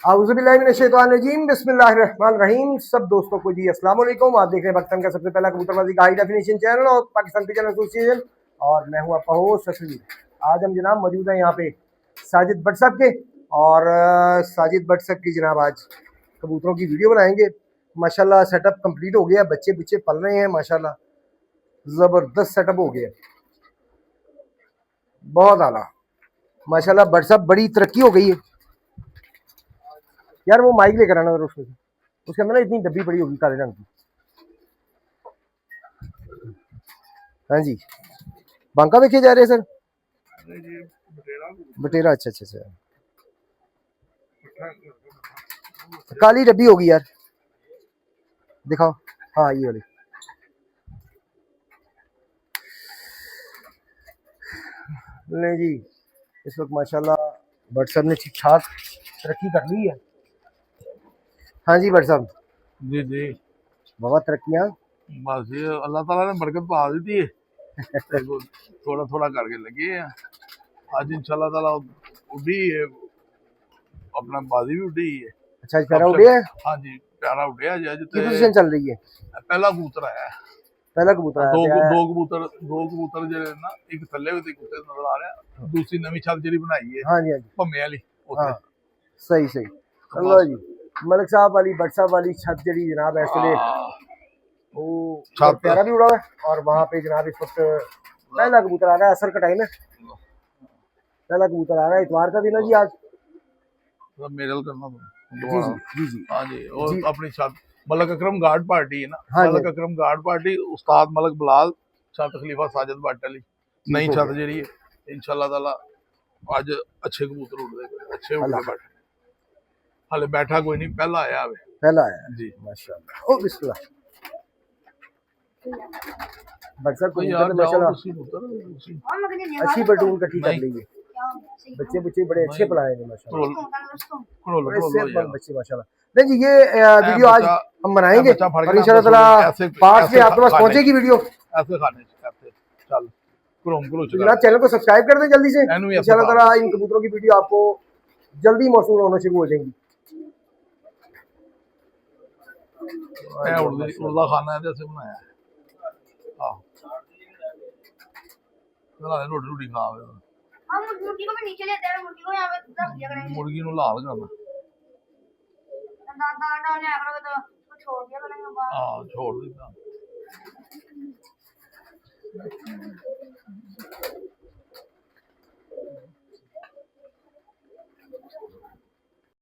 औज़ुबिल्लाहिमिनश्शैतानिर्रजीम बिस्मिल्लाहिर्रहमानिर्रहीम। सब दोस्तों को जी अस्सलाम वालेकुम। आप देख रहे हैं पाकिस्तान का सबसे पहला कबूतरबाजी का हाई डेफिनेशन चैनल और पाकिस्तान पिजन एसोसिएशन, और मैं हूं आपका होस्ट ससली। आज हम जनाब मौजूद हैं यहाँ पे साजिद भट्ट साहब के, और साजिद भट्ट साहब की जनाब आज कबूतरों की वीडियो बनाएंगे। माशाल्लाह सेटअप कंप्लीट हो गया, बच्चे बच्चे पल रहे हैं, माशाल्लाह ज़बरदस्त सेटअप हो गया, बहुत आला माशाल्लाह। भट्ट साहब बड़ी तरक्की हो गई है यार। वो माइक लेकर आना, उसमें उसके अंदर ना इतनी डब्बी पड़ी होगी काले रंग की। हाँ जी, बांका देखे जा रहे हैं सर? बटेरा, अच्छा अच्छा अच्छा। काली डब्बी होगी यार, दिखाओ। हाँ ये वाली। नहीं जी, इस वक्त माशाल्लाह भट्ट साहब ने ठीक ठाक तरक्की कर ली है। हाँ जी भट्ट साहब जी जी, बहुत तरक्कियाँ। बस ये अल्लाह ताला ने बरकत पा दी थी। थोड़ा थोड़ा करके लगे हैं। आज इंशाल्लाह ताला उड़ी है, अपना बाजी भी उड़ी है। अच्छा प्यारा उड़े है। हाँ जी, प्यारा उड़े है। की पोजीशन चल रही है? पहला कबूतर आया, पहला कबूतर आया। दो कबूतर जो है ना, एक थल्ले भी कबूतर नजर आ रहा है, दूसरी नवी छत जी बनाई है। हाँ जी हाँ जी, भम्मे वाली। हाँ सही सही। चलो जी, मलिक साहब वाली भट्ट साहब वाली छत जी जनाब ऐसे वो प्यारा भी उड़ा है। और वहाँ पे जनाब इस वक्त पहला कबूतर आ रहा है, असर का टाइम है, पहला कबूतर आ रहा है। इतवार का दिन है जी आज, मेडल करना जी जी जी जी। हाँ जी, और अपनी छत मलक अकरम गार्ड पार्टी है ना। हाँ मलक अकरम गार्ड पार्टी, उस्ताद मलक बिलाल, छत खलीफा साजिद भट्ट अली, नई छत जी है इंशाल्लाह ताला। आज अच्छे कबूतर उड़ रहे, अच्छे उड़ रहे। हाले बैठा कोई नहीं, पहला आया है, पहला आया जी माशाल्लाह। ओ बिस्मिल्लाह। भट्ट साहब को यार माशाल्लाह अच्छी बटून कटी कर ली है। बच्चे बच्चे बड़े अच्छे पढ़ाए हैं माशाल्लाह, बच्चे माशाल्लाह। नहीं जी, ये वीडियो आज हम बनाएंगे और इंशाल्लाह ताला पास में आपके पास पहुंचेगी वीडियो। ऐसे खाने चल जनाब चैनल को सब्सक्राइब कर दें जल्दी से, इंशाल्लाह ताला इन कबूतरों की वीडियो आपको जल्दी मौसूल होना शुरू हो जाएंगी। उर्दा खाना है जैसे बनाया है। रोटी रोटी खा मुर्गी को भी नीचे लेते हैं, मुर्गी को यहाँ पे रख दिया करेंगे, मुर्गी को लाल करना, छोड़ दिया करेंगे। हाँ छोड़ देता।